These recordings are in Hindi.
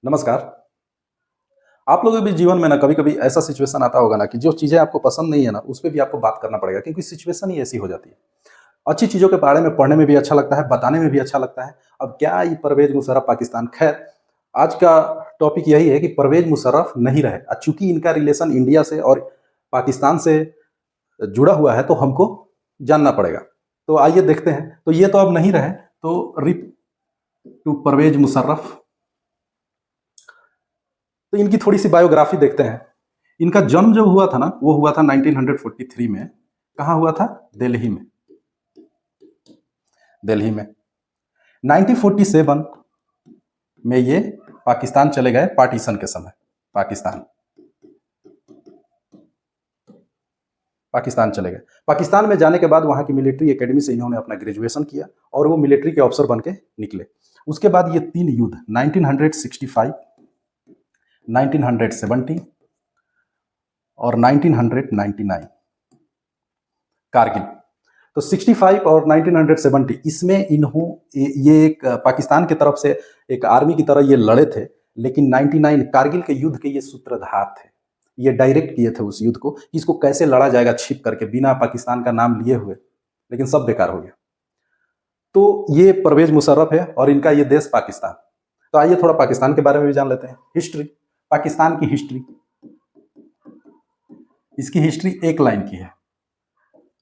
नमस्कार। आप लोगों के भी जीवन में ना कभी-कभी ऐसा सिचुएशन आता होगा ना कि जो चीज़ें आपको पसंद नहीं है ना, उस पे भी आपको बात करना पड़ेगा क्योंकि सिचुएशन ही ऐसी हो जाती है। अच्छी चीज़ों के बारे में पढ़ने में भी अच्छा लगता है, बताने में भी अच्छा लगता है। अब क्या ये परवेज़ मुशर्रफ पाकिस्तान खैर आज का टॉपिक यही है कि परवेज़ मुशर्रफ नहीं रहे। चूँकि इनका रिलेशन इंडिया से और पाकिस्तान से जुड़ा हुआ है तो हमको जानना पड़ेगा। तो आइए देखते हैं। तो ये तो अब नहीं रहे, तो रिप टू परवेज़ मुशर्रफ। तो इनकी थोड़ी-सी बायोग्राफी देखते हैं। इनका जन्म जो हुआ था ना, वो हुआ था 1943 में। कहाँ हुआ था? दिल्ली में। दिल्ली में। 1947 में ये पाकिस्तान चले गए पार्टीशन के समय। पाकिस्तान पाकिस्तान चले गए। पाकिस्तान में जाने के बाद वहाँ की मिलिट्री एकेडमी से इन्होंने अपना ग्रेजुएशन किया और वो मिलिट्री के ऑफिसर बन के निकले। उसके बाद ये 3 युद्ध 1965, 1970 और 1999 कारगिल। तो 65 और 1970 इसमें ये एक पाकिस्तान की तरफ से एक आर्मी की तरह ये लड़े थे, लेकिन 99 कारगिल के युद्ध के ये सूत्रधार थे। ये डायरेक्ट किए थे उस युद्ध को कि इसको कैसे लड़ा जाएगा छिप करके बिना पाकिस्तान का नाम लिए हुए, लेकिन सब बेकार हो गया। तो ये परवेज मुशर्रफ है और इनका ये देश पाकिस्तान। तो आइए थोड़ा पाकिस्तान के बारे में भी जान लेते हैं। हिस्ट्री, पाकिस्तान की हिस्ट्री। इसकी हिस्ट्री एक लाइन की है।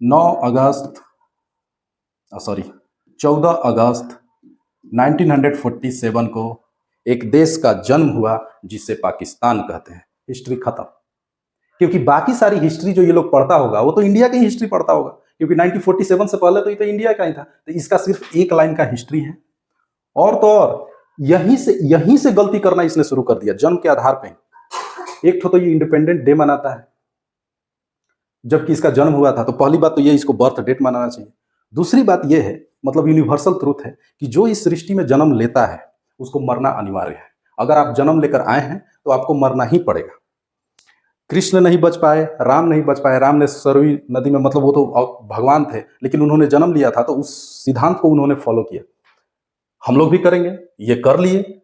14 अगस्त 1947 को एक देश का जन्म हुआ जिसे पाकिस्तान कहते हैं। हिस्ट्री खत्म। क्योंकि बाकी सारी हिस्ट्री जो ये लोग पढ़ता होगा वो तो इंडिया की हिस्ट्री पढ़ता होगा, क्योंकि 1947 से पहले तो ये तो इंडिया का ही था। तो इसका सिर्फ एक लाइन का हिस्ट्री है। और तो और यहीं से गलती करना इसने शुरू कर दिया जन्म के आधार पर। एक तो ये इंडिपेंडेंट डे मनाता है जबकि इसका जन्म हुआ था, तो पहली बात तो ये इसको बर्थ डेट मनाना चाहिए। दूसरी बात ये है, मतलब यूनिवर्सल ट्रूथ है कि जो इस सृष्टि में जन्म लेता है उसको मरना अनिवार्य है। अगर आप जन्म लेकर आए हैं तो आपको मरना ही पड़ेगा। कृष्ण नहीं बच पाए, राम नहीं बच पाए। राम ने सरयू नदी में, मतलब वो तो भगवान थे, लेकिन उन्होंने जन्म लिया था तो उस सिद्धांत को उन्होंने फॉलो किया। हम लोग भी करेंगे, ये कर लिए,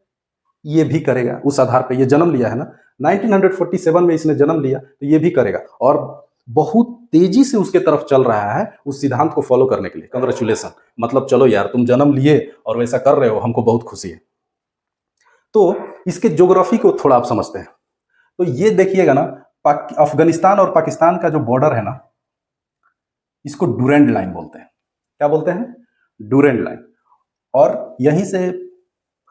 ये भी करेगा। उस आधार पर ये जन्म लिया है ना, 1947 में इसने जन्म लिया तो ये भी करेगा और बहुत तेजी से उसके तरफ चल रहा है उस सिद्धांत को फॉलो करने के लिए। कंग्रेचुलेसन, मतलब चलो यार, तुम जन्म लिए और वैसा कर रहे हो, हमको बहुत खुशी है। तो इसके ज्योग्राफी को थोड़ा आप समझते हैं। तो ये देखिएगा ना, अफगानिस्तान और पाकिस्तान का जो बॉर्डर है ना, इसको डूरेंट लाइन बोलते हैं। क्या बोलते हैं? Durand line. और यहीं से,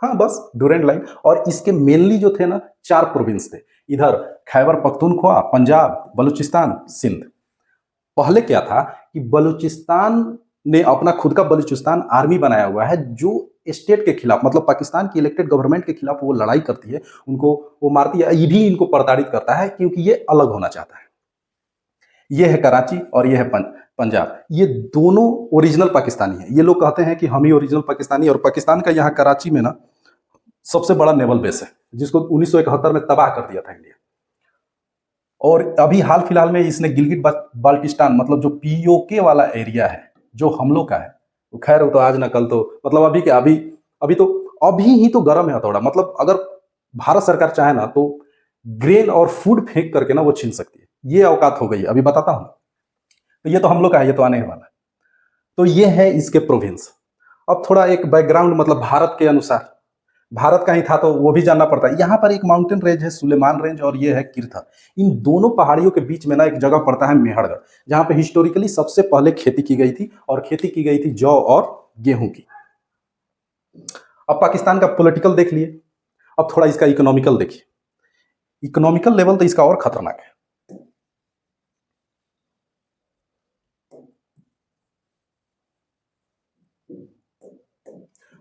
हाँ बस डूरेंट लाइन। और इसके मेनली जो थे ना, 4 प्रोविंस थे इधर: खैबर पख्तूनख्वा, पंजाब, बलूचिस्तान, सिंध। पहले क्या था कि बलूचिस्तान ने अपना खुद का बलूचिस्तान आर्मी बनाया हुआ है जो स्टेट के खिलाफ, मतलब पाकिस्तान की इलेक्टेड गवर्नमेंट के खिलाफ वो लड़ाई करती है, उनको वो मारती है। ये भी इनको प्रताड़ित करता है क्योंकि ये अलग होना चाहता है। ये है कराची और ये है पंजाब। ये दोनों ओरिजिनल पाकिस्तानी है। ये लोग कहते हैं कि हम ही ओरिजिनल पाकिस्तानी। और पाकिस्तान का यहाँ कराची में ना सबसे बड़ा नेवल बेस है जिसको 1971 में तबाह कर दिया था इंडिया। और अभी हाल फिलहाल में इसने गिलगित बाल्टिस्तान, मतलब जो पीओके वाला एरिया है जो हम लोग का है, तो खैर वो तो आज ना कल तो, मतलब अभी ही तो गर्म है थोड़ा। मतलब अगर भारत सरकार चाहे ना तो ग्रेन और फूड फेंक करके ना वो छीन सकती है। ये औकात हो गई है, अभी बताता हूं। तो ये तो हम लोग का है, ये तो आने वाला है। तो ये है इसके प्रोविंस। अब थोड़ा एक बैकग्राउंड, मतलब भारत के अनुसार, भारत का ही था तो वो भी जानना पड़ता है। यहाँ पर एक माउंटेन रेंज है सुलेमान रेंज और ये है किरथर। इन दोनों पहाड़ियों के बीच में ना एक जगह पड़ता है मेहरगढ़, जहाँ पे हिस्टोरिकली सबसे पहले खेती की गई थी, और खेती की गई थी जौ और गेहूं की। अब पाकिस्तान का पॉलिटिकल देख लिए, अब थोड़ा इसका इकोनॉमिकल देखिए। इकोनॉमिकल लेवल तो इसका और खतरनाक है।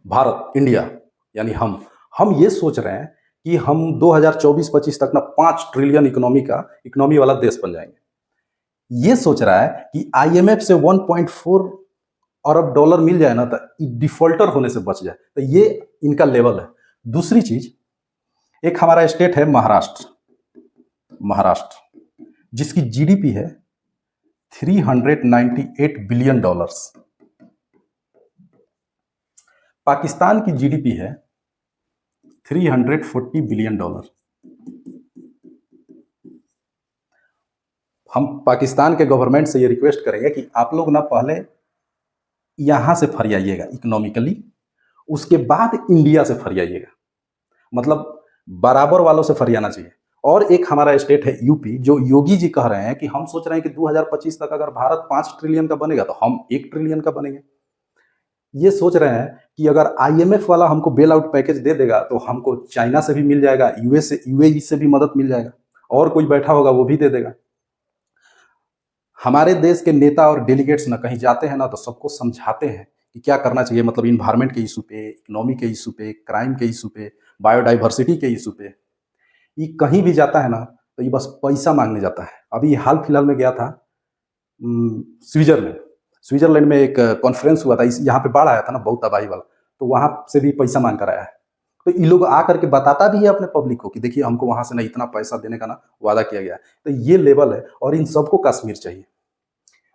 भारत, इंडिया, यानी हम ये सोच रहे हैं कि हम 2024-25 तक ना 5 ट्रिलियन इकोनॉमी वाला देश बन जाएंगे। ये सोच रहा है कि आईएमएफ से 1.4 अरब डॉलर मिल जाए ना तो डिफॉल्टर होने से बच जाए। तो ये इनका लेवल है। दूसरी चीज, एक हमारा स्टेट है महाराष्ट्र, जिसकी जीडीपी है $398 बिलियन। पाकिस्तान की जीडीपी है $340 बिलियन। हम पाकिस्तान के गवर्नमेंट से ये रिक्वेस्ट करेंगे कि आप लोग ना पहले यहाँ से फरियाइएगा इकोनॉमिकली, उसके बाद इंडिया से फरियाइएगा। मतलब बराबर वालों से फरियाना चाहिए। और एक हमारा स्टेट है यूपी, जो योगी जी कह रहे हैं कि हम सोच रहे हैं कि 2025 तक अगर भारत 5 ट्रिलियन का बनेगा तो हम 1 ट्रिलियन का बनेंगे। ये सोच रहे हैं कि अगर आईएमएफ वाला हमको बेल आउट पैकेज दे देगा तो हमको चाइना से भी मिल जाएगा, यूएई से भी मदद मिल जाएगा, और कोई बैठा होगा वो भी दे देगा। हमारे देश के नेता और डेलीगेट्स ना कहीं जाते हैं ना तो सबको समझाते हैं कि क्या करना चाहिए, मतलब इन्वायरमेंट के इशू पे, इकोनॉमी के इशू पे, क्राइम के इशू पे, बायोडाइवर्सिटी के इशू पे। ये कहीं भी जाता है ना तो ये बस पैसा मांगने जाता है। अभी हाल फिलहाल में गया था स्विट्जरलैंड। स्विट्जरलैंड में एक कॉन्फ्रेंस हुआ था, यहाँ पे बाढ़ आया था ना बहुत तबाही वाला, तो वहाँ से भी पैसा मांग कर आया है। तो ये लोग आ करके बताता भी है अपने पब्लिक को कि देखिए हमको वहाँ से ना इतना पैसा देने का ना वादा किया गया है। तो ये लेवल है, और इन सबको कश्मीर चाहिए।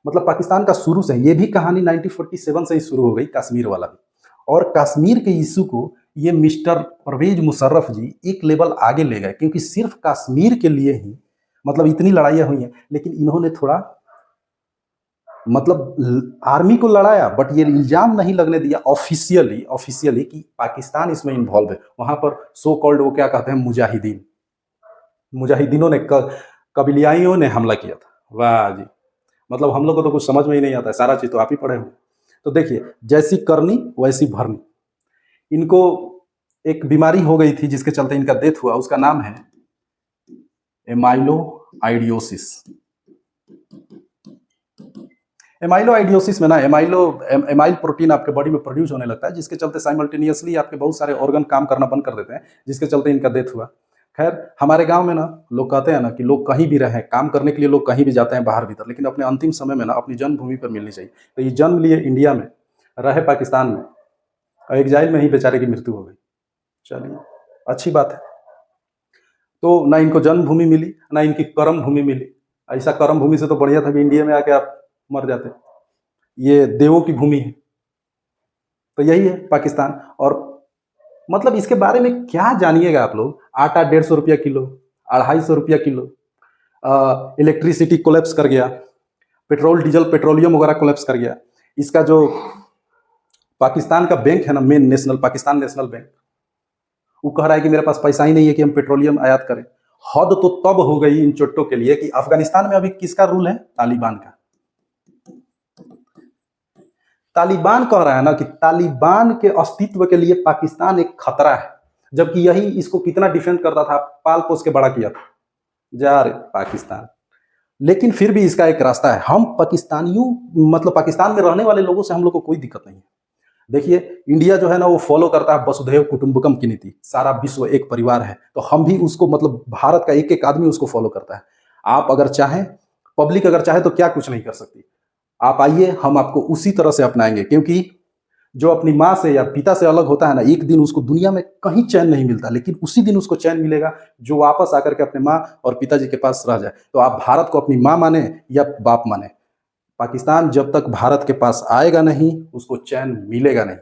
मतलब पाकिस्तान का शुरू से ये भी कहानी 1947 से ही शुरू हो गई, कश्मीर वाला भी। और कश्मीर के इशू को ये मिस्टर परवेज मुशर्रफ जी एक लेवल आगे ले गए, क्योंकि सिर्फ कश्मीर के लिए ही मतलब इतनी लड़ाइयाँ हुई हैं, लेकिन इन्होंने थोड़ा मतलब आर्मी को लड़ाया, बट ये इल्जाम नहीं लगने दिया ऑफिशियली कि पाकिस्तान इसमें इन्वॉल्व है। वहां पर सो कॉल्ड वो क्या कहते हैं, मुजाहिदीनों ने कबीलियाइयों ने हमला किया था। वाह जी, मतलब हम लोग को तो कुछ समझ में ही नहीं आता है, सारा चीज तो आप ही पढ़े हुए। तो देखिए, जैसी करनी वैसी भरनी। इनको एक बीमारी हो गई थी जिसके चलते इनका डेथ हुआ, उसका नाम है एमाइलोआइडियोसिस। एमाइलोआइडियोसिस में ना एमाइल प्रोटीन आपके बॉडी में प्रोड्यूस होने लगता है, जिसके चलते साइमल्टेनियसली आपके बहुत सारे ऑर्गन काम करना बंद कर देते हैं, जिसके चलते इनका डेथ हुआ। खैर, हमारे गांव में ना लोग कहते हैं ना कि लोग कहीं भी रहें, काम करने के लिए लोग कहीं भी जाते हैं बाहर भीतर, लेकिन अपने अंतिम समय में ना अपनी जन्मभूमि पर मिलनी चाहिए। तो ये जन्म लिए इंडिया में, रहे पाकिस्तान में, और एग्जाइल में ही बेचारे की मृत्यु हो गई। चलिए, अच्छी बात है। तो ना इनको जन्मभूमि मिली, ना इनकी कर्म भूमि मिली। ऐसा कर्म भूमि से तो बढ़िया था कि इंडिया में आके आप मर जाते। ये देवों की भूमि है। तो यही है पाकिस्तान। और मतलब इसके बारे में क्या जानिएगा आप लोग। आटा 150 रुपया किलो, 250 रुपया किलो, इलेक्ट्रिसिटी कोलैप्स कर गया, पेट्रोल डीजल पेट्रोलियम वगैरह कोलैप्स कर गया। इसका जो पाकिस्तान का बैंक है ना, main national Pakistan national bank, वो कह रहा है कि मेरे पास पैसा ही नहीं है कि हम पेट्रोलियम आयात करें। हद तो तब हो गई इन चोट्टों के लिए कि अफगानिस्तान में अभी किसका रूल है, तालिबान का। तालिबान कह रहा है ना कि तालिबान के अस्तित्व के लिए पाकिस्तान एक खतरा है, जबकि यही इसको कितना डिफेंड करता था, पाल पोस के बड़ा किया था। जा रे पाकिस्तान। लेकिन फिर भी इसका एक रास्ता है। हम पाकिस्तानियों मतलब पाकिस्तान में रहने वाले लोगों से हम लोग को कोई दिक्कत नहीं है। देखिए, इंडिया जो है ना वो फॉलो करता है वसुधैव कुटुंबकम की नीति, सारा विश्व एक परिवार है। तो हम भी उसको मतलब भारत का एक एक आदमी उसको फॉलो करता है। आप अगर चाहें, पब्लिक अगर चाहे तो क्या कुछ नहीं कर सकती। आप आइए, हम आपको उसी तरह से अपनाएंगे, क्योंकि जो अपनी माँ से या पिता से अलग होता है ना, एक दिन उसको दुनिया में कहीं चैन नहीं मिलता, लेकिन उसी दिन उसको चैन मिलेगा जो वापस आकर के अपने माँ और पिताजी के पास रह जाए। तो आप भारत को अपनी माँ माने या बाप माने, पाकिस्तान जब तक भारत के पास आएगा नहीं उसको चैन मिलेगा नहीं।